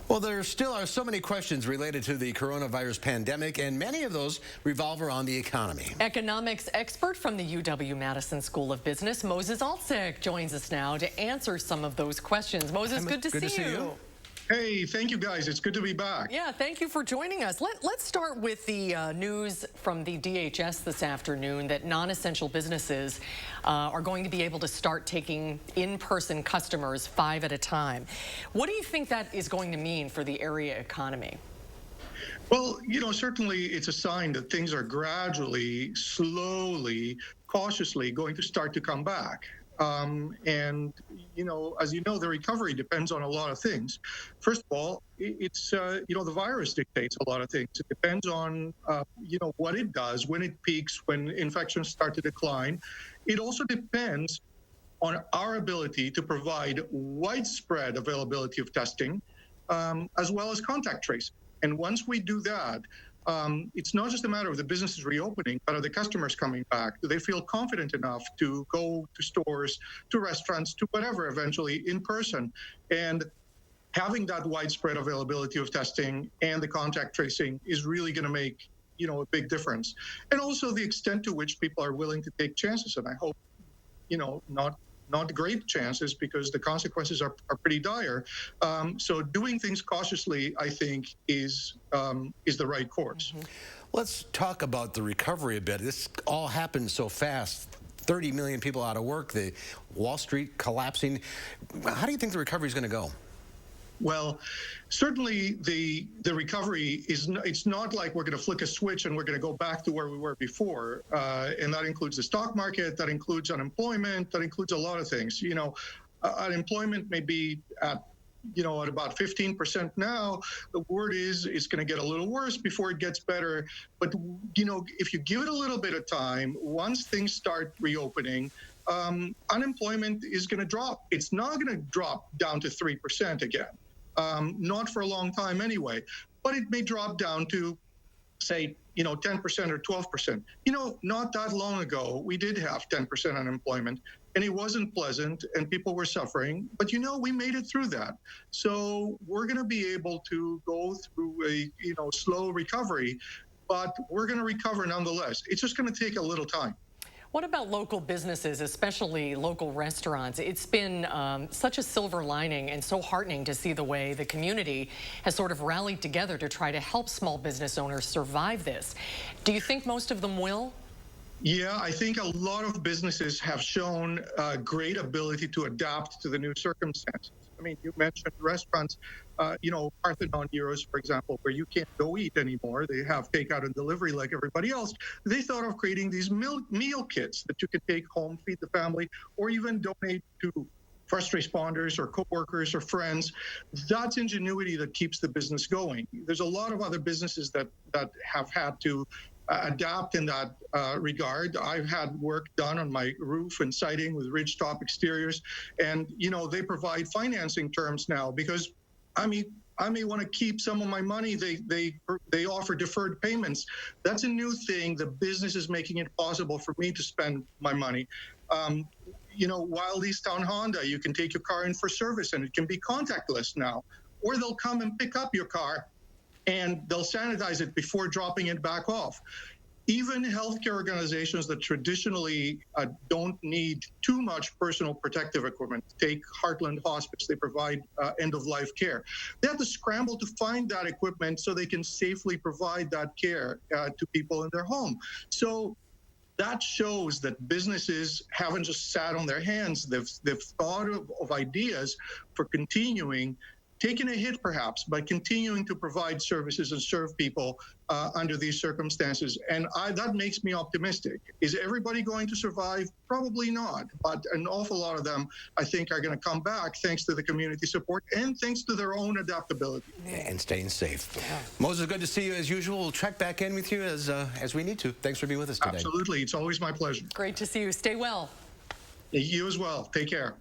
Well, there still are so many questions related to the coronavirus pandemic, and many of those revolve around the economy. Economics expert from the UW-Madison School of Business, Moses Altsech, joins us now to answer some of those questions. Moses, good to see you. Hey, thank you guys. It's good to be back. Yeah, thank you for joining us. Let's start with the news from the DHS this afternoon that non-essential businesses are going to be able to start taking in-person customers 5 at a time. What do you think that is going to mean for the area economy? Well, certainly it's a sign that things are gradually, slowly, cautiously going to start to come back. As you know, the recovery depends on a lot of things. First of all, it's, the virus dictates a lot of things. It depends on, what it does, when it peaks, when infections start to decline. It also depends on our ability to provide widespread availability of testing, as well as contact tracing. And once we do that, it's not just a matter of the businesses reopening, but are the customers coming back? Do they feel confident enough to go to stores, to restaurants, to whatever eventually in person? And having that widespread availability of testing and the contact tracing is really going to make, a big difference. And also the extent to which people are willing to take chances. And I hope, not great chances, because the consequences are pretty dire. So doing things cautiously, I think, is the right course. Mm-hmm. Let's talk about the recovery a bit. This all happened so fast. 30 million people out of work, the Wall Street collapsing. How do you think the recovery is going to go? Well, certainly the recovery it's not like we're going to flick a switch and we're going to go back to where we were before. And that includes the stock market, that includes unemployment, that includes a lot of things. Unemployment may be at about 15% now. The word is it's going to get a little worse before it gets better. But, if you give it a little bit of time, once things start reopening, unemployment is going to drop. It's not going to drop down to 3% again. Not for a long time anyway, but it may drop down to, say, 10% or 12%. Not that long ago, we did have 10% unemployment, and it wasn't pleasant, and people were suffering. But, we made it through that. So we're going to be able to go through a, slow recovery, but we're going to recover nonetheless. It's just going to take a little time. What about local businesses, especially local restaurants? It's been such a silver lining and so heartening to see the way the community has sort of rallied together to try to help small business owners survive this. Do you think most of them will? Yeah, I think a lot of businesses have shown great ability to adapt to the new circumstances. I mean, you mentioned restaurants, Parthenon Euros, for example, where you can't go eat anymore. They have takeout and delivery like everybody else. They thought of creating these meal kits that you could take home, feed the family, or even donate to first responders or coworkers or friends. That's ingenuity that keeps the business going. There's a lot of other businesses that have had to adapt in that regard. I've had work done on my roof and siding with ridgetop exteriors, and they provide financing terms now because I may want to keep some of my money. They offer deferred payments. That's a new thing. The business is making it possible for me to spend my money. Wild Easttown Honda, you can take your car in for service and it can be contactless now, or they'll come and pick up your car and they'll sanitize it before dropping it back off. Even healthcare organizations that traditionally don't need too much personal protective equipment, take Heartland Hospice, they provide end-of-life care. They have to scramble to find that equipment so they can safely provide that care to people in their home. So that shows that businesses haven't just sat on their hands. They've thought of ideas for continuing, taking a hit perhaps, but continuing to provide services and serve people under these circumstances. And that makes me optimistic. Is everybody going to survive? Probably not. But an awful lot of them, I think, are going to come back thanks to the community support and thanks to their own adaptability. And staying safe. Yeah. Moses, good to see you as usual. We'll check back in with you as we need to. Thanks for being with us today. Absolutely. It's always my pleasure. Great to see you. Stay well. You as well. Take care.